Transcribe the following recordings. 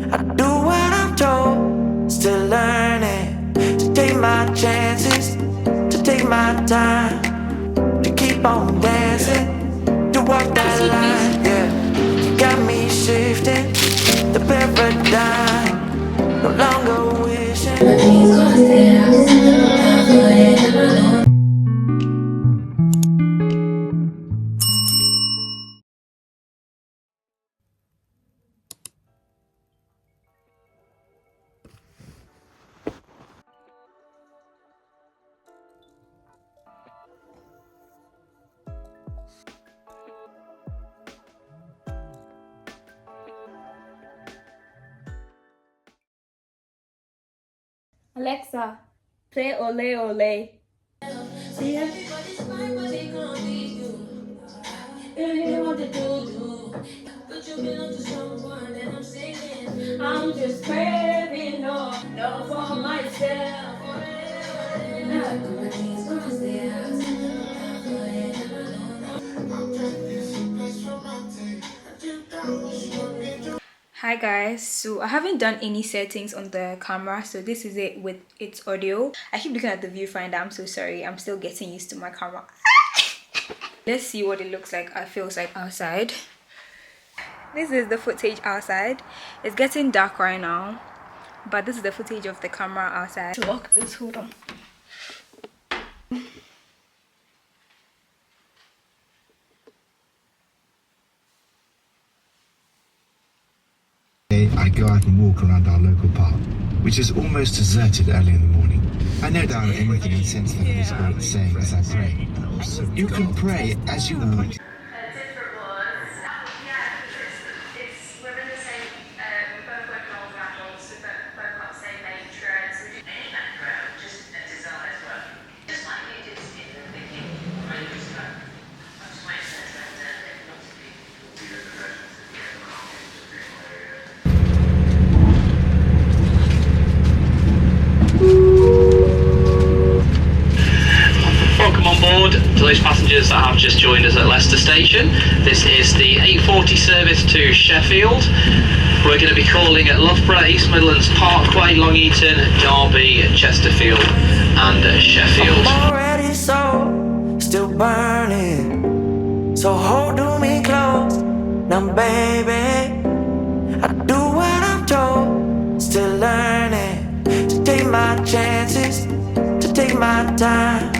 I do what I'm told, still learning to take my chances, to take my time, to keep on dancing, to walk that line. Yeah, you got me shifting the paradigm, no longer wishing. Alexa, play Ole Ole. I'm just craving no for myself. Hi guys, so I haven't done any settings on the camera, so this is it with its audio. I keep looking at the viewfinder. I'm so sorry, I'm still getting used to my camera. Let's see what it looks like, feels like outside. This is the footage outside. It's getting dark right now, but this is the footage of the camera outside. To lock this, hold on. I go out and walk around our local park, which is almost deserted early in the morning. I know down anything and sense the Holy Spirit saying as I pray. You can pray as you want. Welcome on board to those passengers that have just joined us at Leicester Station. This is the 8:40 service to Sheffield. We're going to be calling at Loughborough, East Midlands, Parkway, Long Eaton, Derby, Chesterfield and Sheffield. I'm already sold, still burning, so hold me close. Now baby, I do what I'm told, still learning to take my chances, to take my time,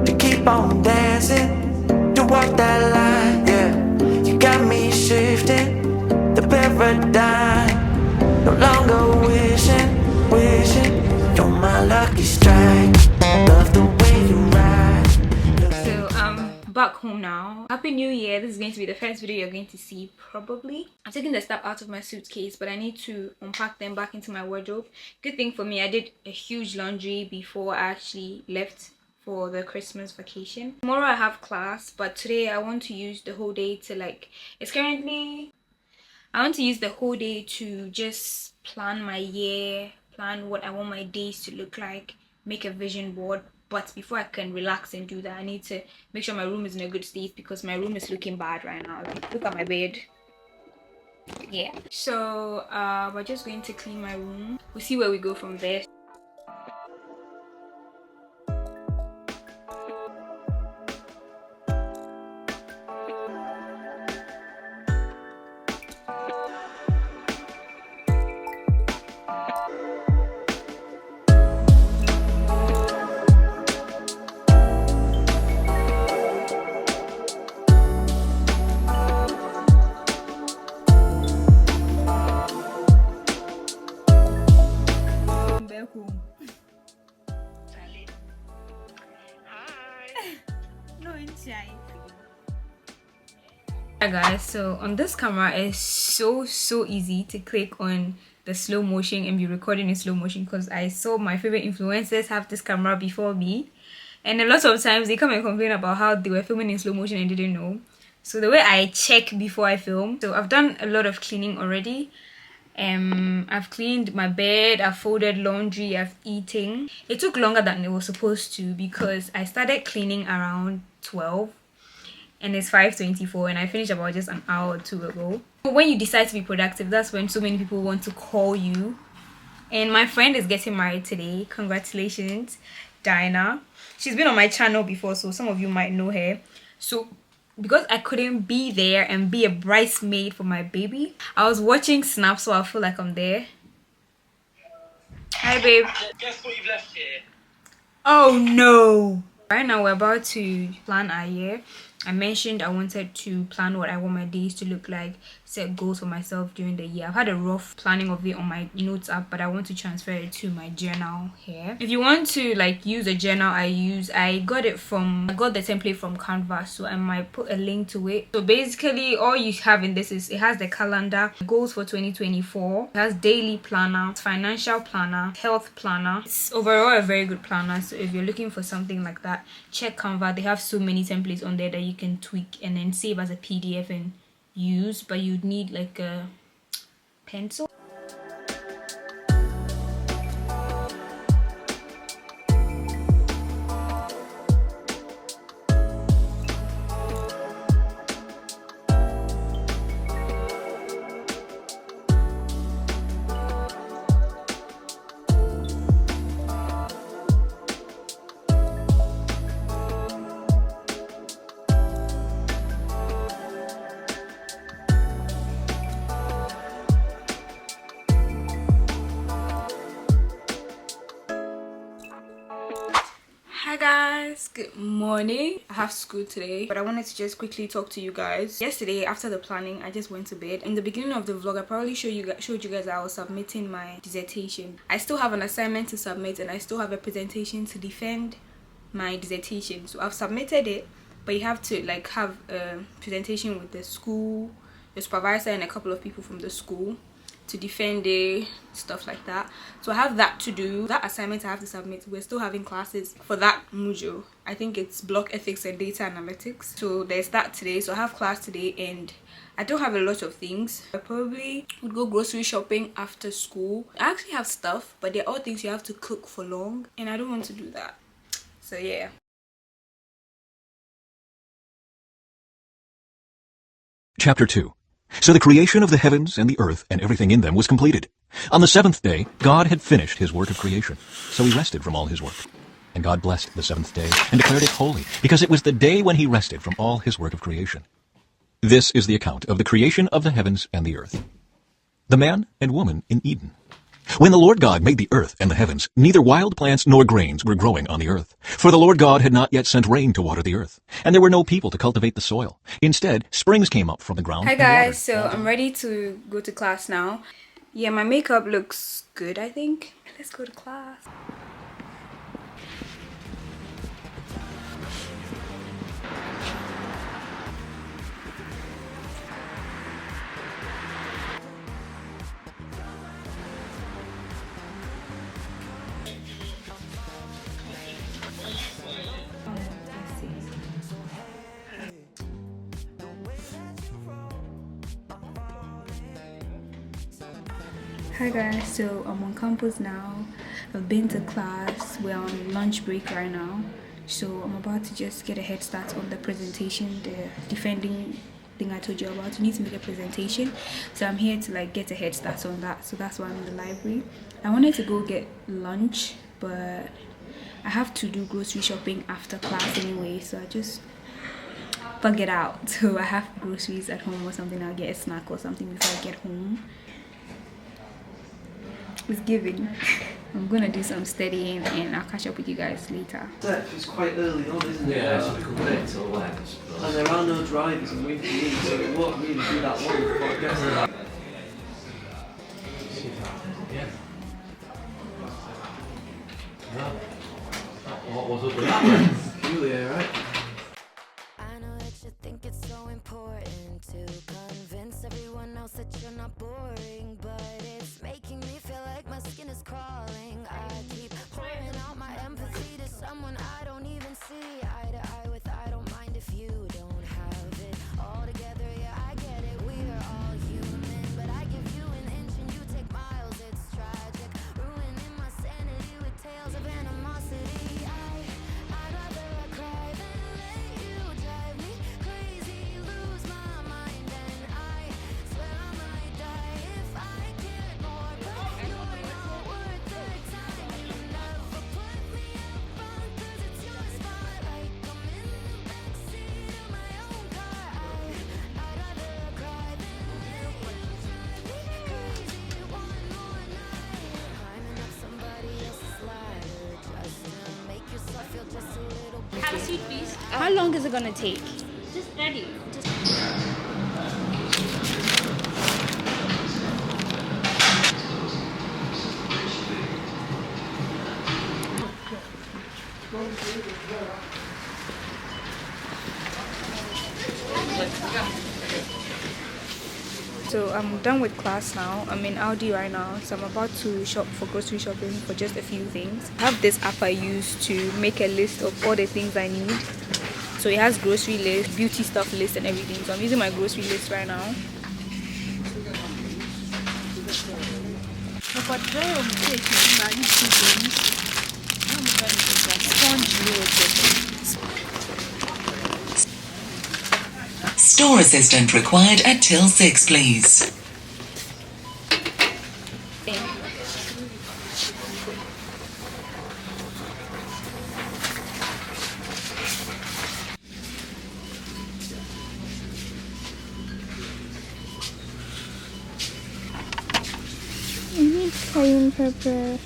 to keep on dancing, to walk that line. Yeah, you got me shifting the paradigm, no longer wishing, you're my lucky strike. Love the way you ride. So back home now. Happy New Year. This is going to be the first video you're going to see, probably. I'm taking the stuff out of my suitcase, but I need to unpack them back into my wardrobe. Good thing for me, I did a huge laundry before I actually left for the Christmas vacation. Tomorrow I have class, but today I want to use the whole day to I want to use the whole day to just plan my year, plan what I want my days to look like, make a vision board. But before I can relax and do that, I need to make sure my room is in a good state, because my room is looking bad right now. Like, look at my bed. Yeah. So we're just going to clean my room. We'll see where we go from there. Hi guys, so on this camera it's so easy to click on the slow motion and be recording in slow motion, because I saw my favorite influencers have this camera before me, and a lot of times they come and complain about how they were filming in slow motion and didn't know. So the way I check before I film, so I've done a lot of cleaning already. I've cleaned my bed, I've folded laundry, I've eaten. It took longer than it was supposed to, because I started cleaning around 12 and it's 5:24 and I finished about just an hour or two ago. When you decide to be productive, that's when so many people want to call you. And my friend is getting married today. Congratulations, Dinah. She's been on my channel before, so some of you might know her. So because I couldn't be there and be a bridesmaid for my baby, I was watching snaps, so I feel like I'm there. Hi babe. Guess what you've left here? Oh no. Right now we're about to plan our year. I mentioned I wanted to plan what I want my days to look like, set goals for myself during the year. I've had a rough planning of it on my notes app, but I want to transfer it to my journal here. If you want to like use a journal I got the template from Canva, so I might put a link to it. So basically all you have in this is it has the calendar, goals for 2024, it has daily planner, financial planner, health planner. It's overall a very good planner. So if you're looking for something like that, check Canva. They have so many templates on there that you can tweak and then save as a PDF and use, but you'd need like a pencil. Hi guys, good morning. I have school today, but I wanted to just quickly talk to you guys. Yesterday after the planning, I just went to bed. In the beginning of the vlog, I probably showed you guys I was submitting my dissertation. I still have an assignment to submit and I still have a presentation to defend my dissertation. So I've submitted it, but you have to like have a presentation with the school, the supervisor and a couple of people from the school to defend it, stuff like that. So I have that to do. That assignment I have to submit. We're still having classes for that module. I think it's block ethics and data analytics. So there's that today. So I have class today and I don't have a lot of things. I probably would go grocery shopping after school. I actually have stuff, but they're all things you have to cook for long and I don't want to do that. So yeah. Chapter 2. So the creation of the heavens and the earth and everything in them was completed. On the seventh day, God had finished his work of creation, so he rested from all his work. And God blessed the seventh day and declared it holy, because it was the day when he rested from all his work of creation. This is the account of the creation of the heavens and the earth. The man and woman in Eden. When the Lord God made the earth and the heavens, neither wild plants nor grains were growing on the earth. For the Lord God had not yet sent rain to water the earth, and there were no people to cultivate the soil. Instead, springs came up from the ground. Hi guys, so I'm ready to go to class now. Yeah, my makeup looks good, I think. Let's go to class. Hi guys, so I'm on campus now. I've been to class. We're on lunch break right now, so I'm about to just get a head start on the presentation, the defending thing I told you about. You need to make a presentation, so I'm here to like get a head start on that. So that's why I'm in the library. I wanted to go get lunch, but I have to do grocery shopping after class anyway, so I just bug it out. So I have groceries at home or something. I'll get a snack or something before I get home. It's giving. I'm gonna do some studying and I'll catch up with you guys later. It's quite early on, isn't it? Yeah, so we could wait till when. And there are no drivers and we can leave, so it won't really be that long before it gets there. Yeah. What was up with that then? Julia, right? I know that you think it's so important to convince everyone else that you're not boring, but it's making me feel like my skin is crawling. I keep pouring out my empathy to someone I don't even see eye to eye with. I don't mind if you don't have it all together. Yeah, I get it, we are all human, but I give you an inch and you take miles. It's tragic, ruining my sanity with tales of animosity. I'd rather How long is it gonna take? Just ready. So I'm done with class now. I'm in Aldi right now, so I'm about to shop for grocery shopping for just a few things. I have this app I use to make a list of all the things I need. So it has grocery list, beauty stuff list and everything. So I'm using my grocery list right now. Store assistant required at till 6, please. I need cayenne pepper.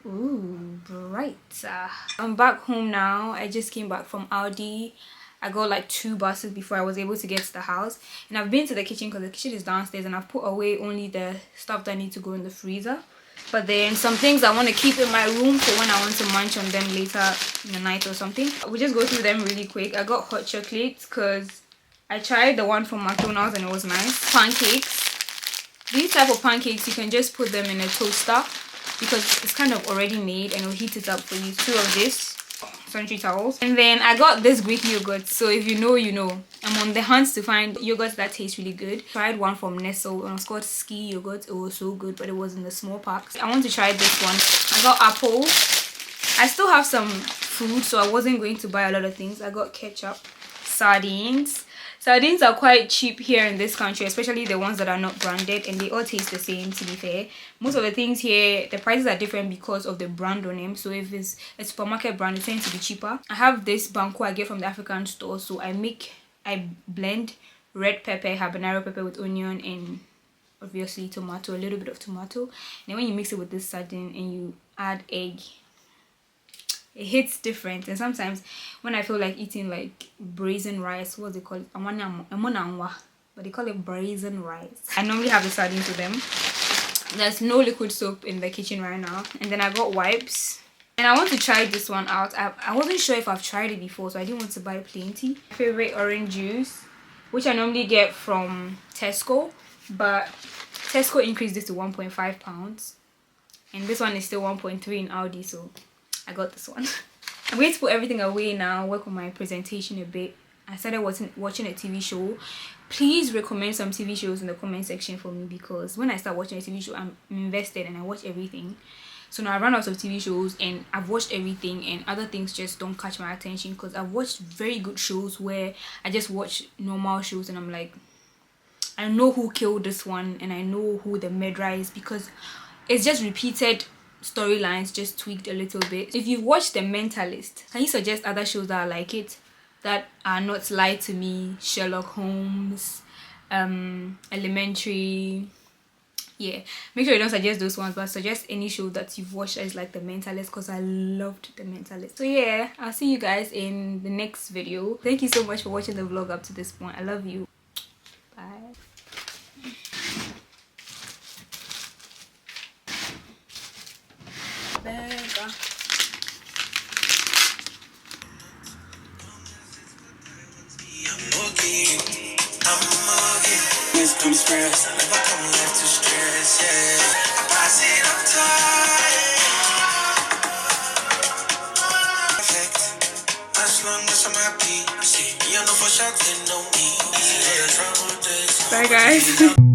Ooh, bright. I'm back home now. I just came back from Aldi. I got like 2 buses before I was able to get to the house. And I've been to the kitchen because the kitchen is downstairs and I've put away only the stuff that need to go in the freezer. But then some things I want to keep in my room for when I want to munch on them later in the night or something. We'll just go through them really quick. I got hot chocolates because I tried the one from McDonald's and it was nice. Pancakes. These type of pancakes, you can just put them in a toaster because it's kind of already made and it'll heat it up for you. 2 of this, sanitary towels. And then I got this Greek yogurt. So if you know, you know. I'm on the hunt to find yogurts that taste really good. Tried one from Nestle and it's called Ski yogurt. It was so good, but it was in the small packs. I want to try this one. I got apple. I still have some food, so I wasn't going to buy a lot of things. I got ketchup, sardines. Sardines are quite cheap here in this country, especially the ones that are not branded, and they all taste the same, to be fair. Most of the things here, the prices are different because of the brand on them. So if it's a supermarket brand, it tends to be cheaper. I have this banku I get from the African store, so I blend red pepper, habanero pepper with onion and obviously tomato, a little bit of tomato. And then when you mix it with this sardine and you add egg, it hits different. And sometimes when I feel like eating like braised rice, what's it called? But they call it braised rice. I normally have the sardines with them. There's no liquid soap in the kitchen right now. And then I got wipes. And I want to try this one out. I wasn't sure if I've tried it before, so I didn't want to buy plenty. My favorite orange juice, which I normally get from Tesco, but Tesco increased this to £1.5. And this one is still 1.3 in Aldi, so I got this one. I'm going to put everything away now, work on my presentation a bit. I started watching a TV show. Please recommend some TV shows in the comment section for me, because when I start watching a TV show, I'm invested and I watch everything. So now I ran out of TV shows and I've watched everything, and other things just don't catch my attention because I've watched very good shows where I just watch normal shows and I'm like, I know who killed this one and I know who the murderer is, because it's just repeated storylines, just tweaked a little bit. If you've watched The Mentalist, can you suggest other shows that are like it, that are not Lie to Me, Sherlock Holmes, Elementary? Yeah, make sure you don't suggest those ones, but suggest any show that you've watched as like The Mentalist, because I loved The Mentalist. So yeah, I'll see you guys in the next video. Thank you so much for watching the vlog up to this point. I love you. Bye. Come stress, never come left to stress, yeah. I pass it on time. Perfect. As long as I'm happy, see me, I know for sure they know me. Yeah, trouble days. Bye guys.